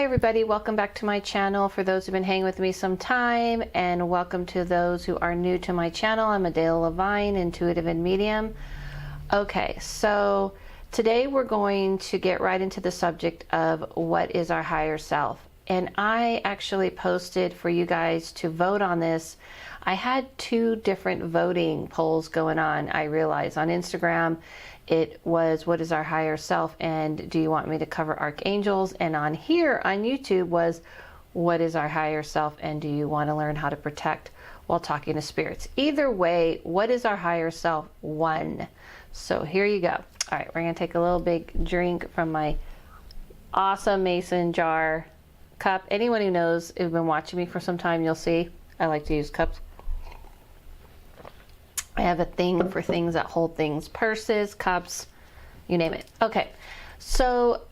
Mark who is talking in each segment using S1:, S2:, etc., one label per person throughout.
S1: Hi everybody, welcome back to my channel. For those who've been hanging with me some time, and welcome to those who are new to my channel. I'm Adele Levine, intuitive and medium. Okay, so today we're going to get right into the subject of what is our higher self. And I actually posted for you guys to vote on this. I had two different voting polls going on, I realized. On Instagram, it was what is our higher self and do you want me to cover archangels? And on here on YouTube was what is our higher self and do you want to learn how to protect while talking to spirits? Either way, what is our higher self won. So here you go. All right, we're going to take a little big drink from my awesome mason jar cup. Anyone who knows, who's been watching me for some time, you'll see I like to use cups. I have a thing for things that hold things, purses, cups, you name it. Okay, so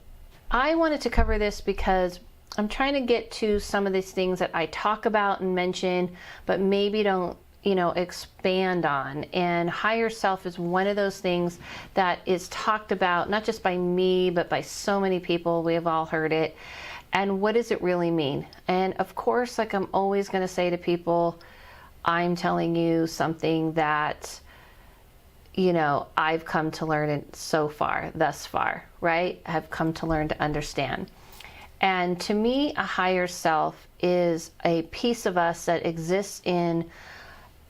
S1: I wanted to cover this because I'm trying to get to some of these things that I talk about and mention, but maybe don't, expand on. And higher self is one of those things that is talked about, not just by me, but by so many people. We have all heard it. And what does it really mean? And of course, like I'm always going to say to people, I'm telling you something that, I've come to learn it thus far, right? I've come to learn to understand. And to me, a higher self is a piece of us that exists in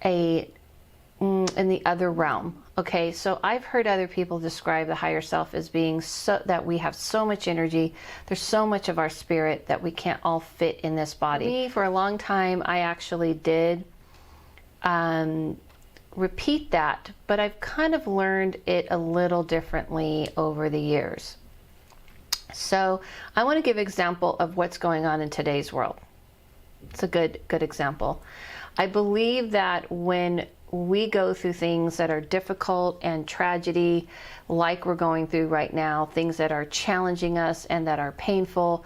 S1: the other realm. Okay, so I've heard other people describe the higher self as being that we have so much energy, there's so much of our spirit that we can't all fit in this body. Me, for a long time, I actually did repeat that, but I've kind of learned it a little differently over the years. So I want to give an example of what's going on in today's world. It's a good example. I believe that when we go through things that are difficult and tragedy, like we're going through right now, things that are challenging us and that are painful,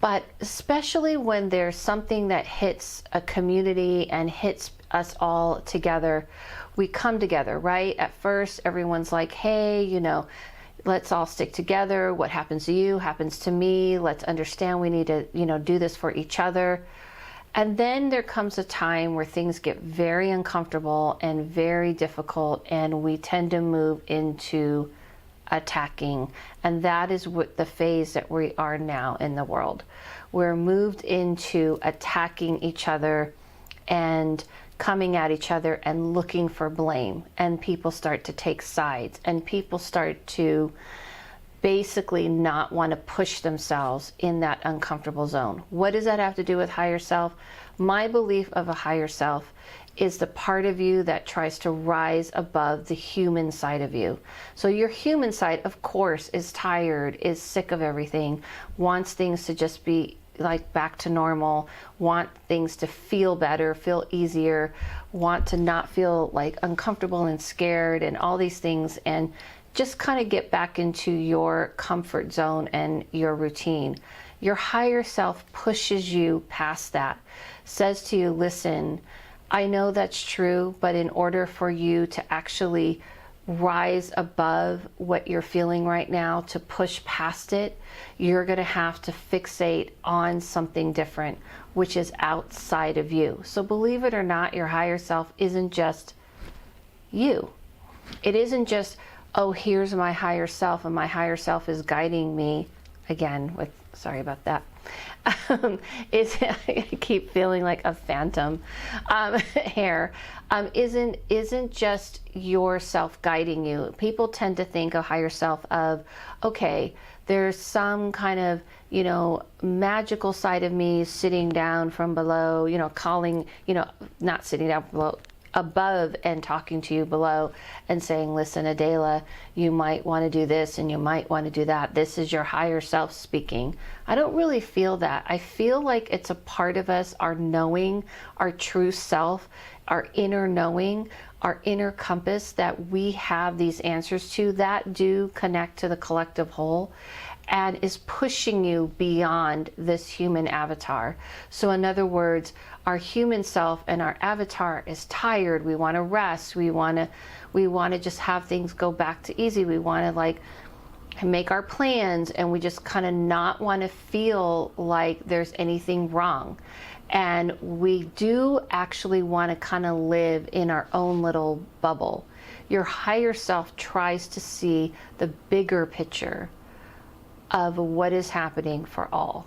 S1: but especially when there's something that hits a community and hits us all together, we come together, right? At first, everyone's like, hey, let's all stick together. What happens to you happens to me. Let's understand we need to, do this for each other. And then there comes a time where things get very uncomfortable and very difficult, and we tend to move into attacking. And that is what the phase that we are now in the world. We're moved into attacking each other and coming at each other and looking for blame. And people start to take sides, and people start to basically not want to push themselves in that uncomfortable zone. What does that have to do with higher self? My belief of a higher self is the part of you that tries to rise above the human side of you. So your human side, of course, is tired, is sick of everything, wants things to just be like back to normal, want things to feel better, feel easier, want to not feel like uncomfortable and scared and all these things, and just kind of get back into your comfort zone and your routine. Your higher self pushes you past that, says to you, listen, I know that's true, but in order for you to actually rise above what you're feeling right now, to push past it, you're going to have to fixate on something different, which is outside of you. So believe it or not, your higher self isn't just you. It isn't just, oh, here's my higher self and my higher self is guiding me. Again, sorry about that. I keep feeling like a phantom hair. Isn't just yourself guiding you. People tend to think of higher self of, okay, there's some kind of, magical side of me sitting down from below, calling, not sitting down below, above and talking to you below and saying, listen, Adela, you might want to do this and you might want to do that. This is your higher self speaking. I don't really feel that. I feel like it's a part of us, our knowing, our true self, our inner knowing, our inner compass that we have these answers to that do connect to the collective whole and is pushing you beyond this human avatar. So in other words, our human self and our avatar is tired. We want to rest. We want to just have things go back to easy. We want to make our plans, and we just kind of not want to feel like there's anything wrong. And we do actually want to kind of live in our own little bubble. Your higher self tries to see the bigger picture of what is happening for all.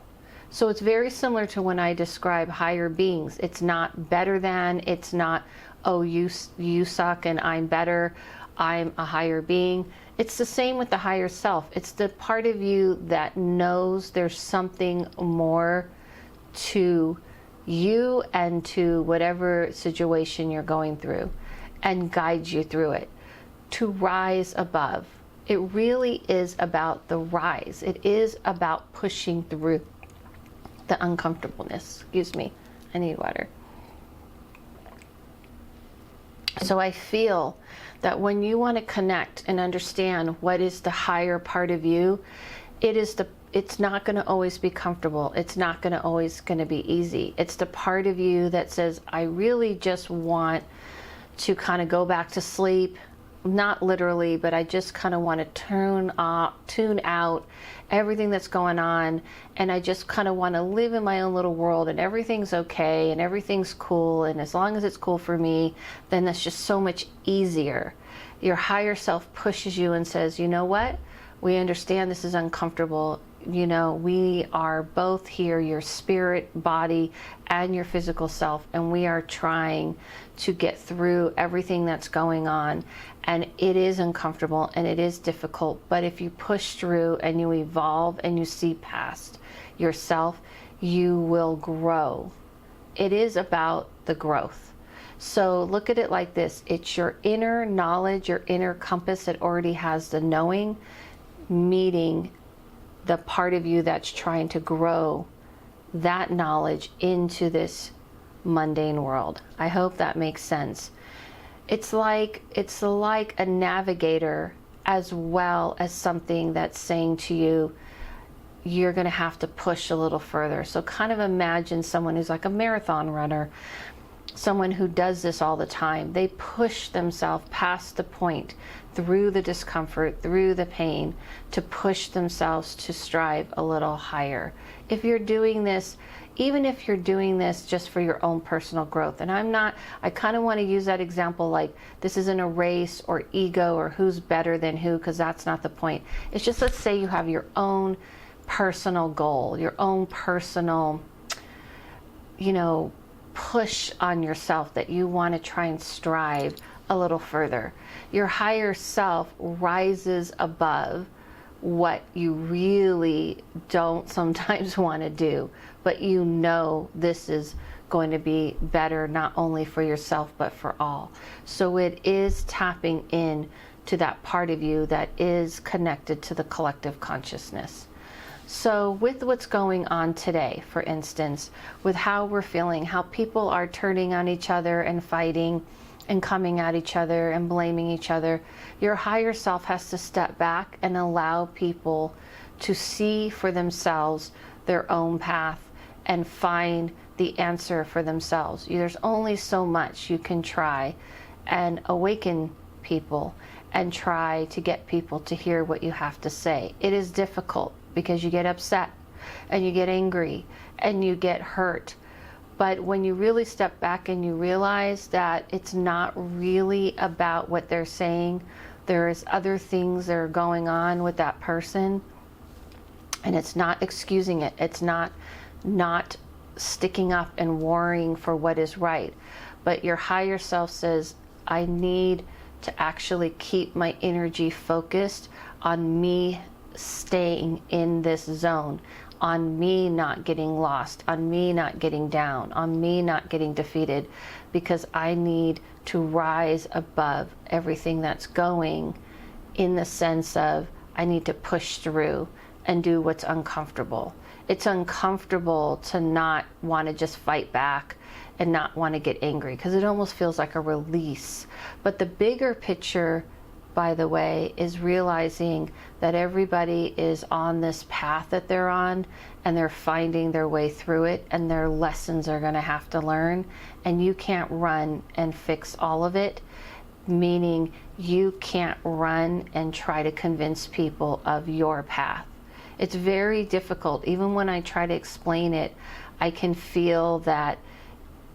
S1: So it's very similar to when I describe higher beings. It's not better than, it's not, oh, you suck and I'm better, I'm a higher being. It's the same with the higher self. It's the part of you that knows there's something more to you and to whatever situation you're going through, and guides you through it to rise above. It really is about the rise. It is about pushing through the uncomfortableness. Excuse me, I need water. So I feel that when you want to connect and understand what is the higher part of you, it's not going to always be comfortable. It's not going to always going to be easy. It's the part of you that says, I really just want to kind of go back to sleep. Not literally, but I just kind of want to tune out everything that's going on, and I just kind of want to live in my own little world, and everything's okay and everything's cool, and as long as it's cool for me, then that's just so much easier. Your higher self pushes you and says, you know what? We understand this is uncomfortable. You know, we are both here, your spirit, body, and your physical self, and we are trying to get through everything that's going on. And it is uncomfortable and it is difficult, but if you push through and you evolve and you see past yourself, you will grow. It is about the growth. So look at it like this. It's your inner knowledge, your inner compass that already has the knowing, meeting the part of you that's trying to grow that knowledge into this mundane world. I hope that makes sense. It's like a navigator as well as something that's saying to you, you're going to have to push a little further. So kind of imagine someone who's like a marathon runner, someone who does this all the time. They push themselves past the point, through the discomfort, through the pain, to push themselves to strive a little higher. If you're doing this, even if you're doing this just for your own personal growth, and I kind of want to use that example like this isn't a race or ego or who's better than who, because that's not the point. It's just, let's say you have your own personal goal, your own personal, push on yourself that you want to try and strive a little further. Your higher self rises above what you really don't sometimes want to do, but you know this is going to be better not only for yourself but for all. So it is tapping in to that part of you that is connected to the collective consciousness. So with what's going on today, for instance, with how we're feeling, how people are turning on each other and fighting and coming at each other and blaming each other, your higher self has to step back and allow people to see for themselves their own path and find the answer for themselves. There's only so much you can try and awaken people and try to get people to hear what you have to say. It is difficult because you get upset and you get angry and you get hurt. But when you really step back and you realize that it's not really about what they're saying, there is other things that are going on with that person, and it's not excusing it. It's not sticking up and worrying for what is right. But your higher self says, I need to actually keep my energy focused on me staying in this zone, on me not getting lost, on me not getting down, on me not getting defeated, because I need to rise above everything that's going, in the sense of I need to push through and do what's uncomfortable. It's uncomfortable to not want to just fight back and not want to get angry, because it almost feels like a release. But the bigger picture, by the way, is realizing that everybody is on this path that they're on, and they're finding their way through it, and their lessons are going to have to learn, and you can't run and fix all of it. meaning you can't run and try to convince people of your path. It's very difficult. Even when I try to explain it, I can feel that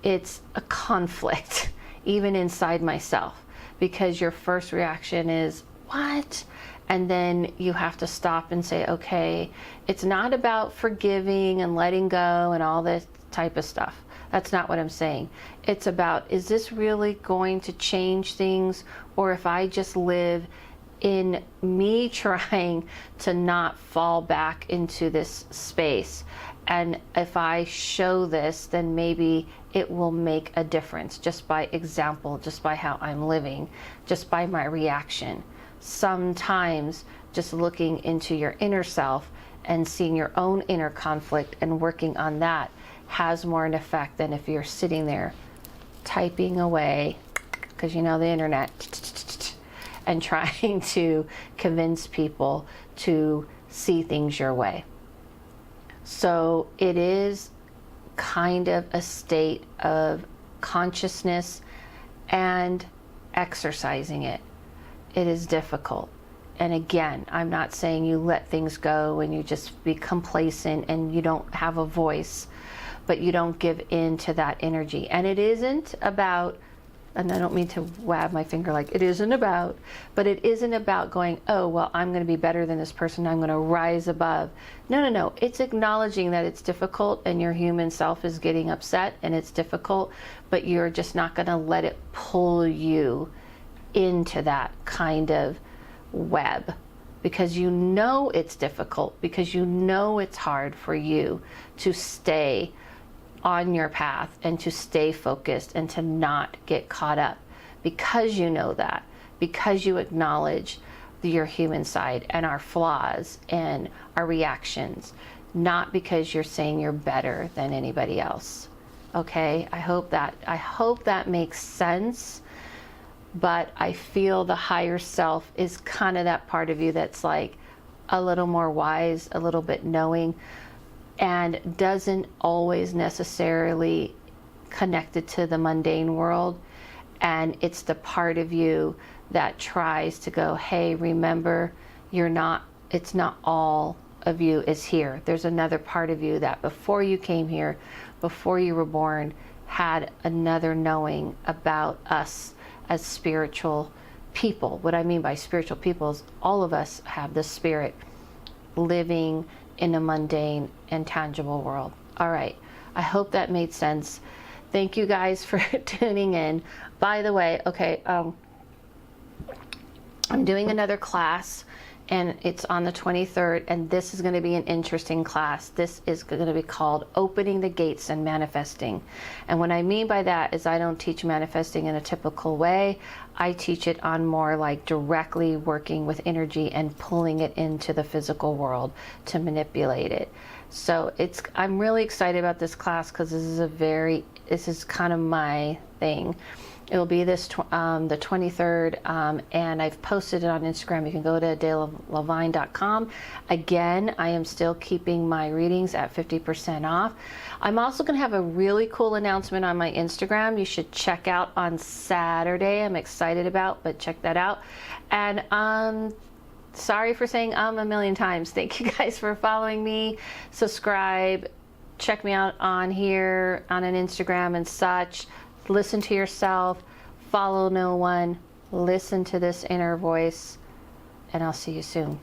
S1: it's a conflict, even inside myself, because your first reaction is, what? And then you have to stop and say, okay, it's not about forgiving and letting go and all this type of stuff. That's not what I'm saying. It's about, is this really going to change things? Or if I just live in me trying to not fall back into this space, and if I show this, then maybe it will make a difference just by example, just by how I'm living, just by my reaction. Sometimes just looking into your inner self and seeing your own inner conflict and working on that has more an effect than if you're sitting there typing away, because you know the internet, and trying to convince people to see things your way. So it is kind of a state of consciousness and exercising it. It is difficult. And again, I'm not saying you let things go and you just be complacent and you don't have a voice, but you don't give in to that energy. And it isn't about, and I don't mean to wag my finger like it isn't about, but it isn't about going, oh, well, I'm going to be better than this person, I'm going to rise above. No. It's acknowledging that it's difficult and your human self is getting upset and it's difficult, but you're just not going to let it pull you into that kind of web, because you know it's difficult, because you know it's hard for you to stay on your path and to stay focused and to not get caught up, because you know that, because you acknowledge your human side and our flaws and our reactions, not because you're saying you're better than anybody else. Okay, I hope that makes sense. But I feel the higher self is kind of that part of you that's like a little more wise, a little bit knowing, and doesn't always necessarily connected to the mundane world. And it's the part of you that tries to go, hey, remember, it's not all of you is here. There's another part of you that before you came here, before you were born, had another knowing about us as spiritual people. What I mean by spiritual people is all of us have the spirit living in a mundane and tangible world. All right, I hope that made sense. Thank you guys for tuning in. By the way, okay, I'm doing another class and it's on the 23rd, and this is going to be an interesting class. This is going to be called Opening the Gates and Manifesting. And what I mean by that is I don't teach manifesting in a typical way. I teach it on more like directly working with energy and pulling it into the physical world to manipulate it. So I'm really excited about this class because this is kind of my thing. It'll be the 23rd, and I've posted it on Instagram. You can go to dalelavine.com. Again, I am still keeping my readings at 50% off. I'm also going to have a really cool announcement on my Instagram you should check out on Saturday. I'm excited about, but check that out. And sorry for saying a million times. Thank you guys for following me. Subscribe. Check me out on here, on an Instagram and such. Listen to yourself, follow no one, listen to this inner voice, and I'll see you soon.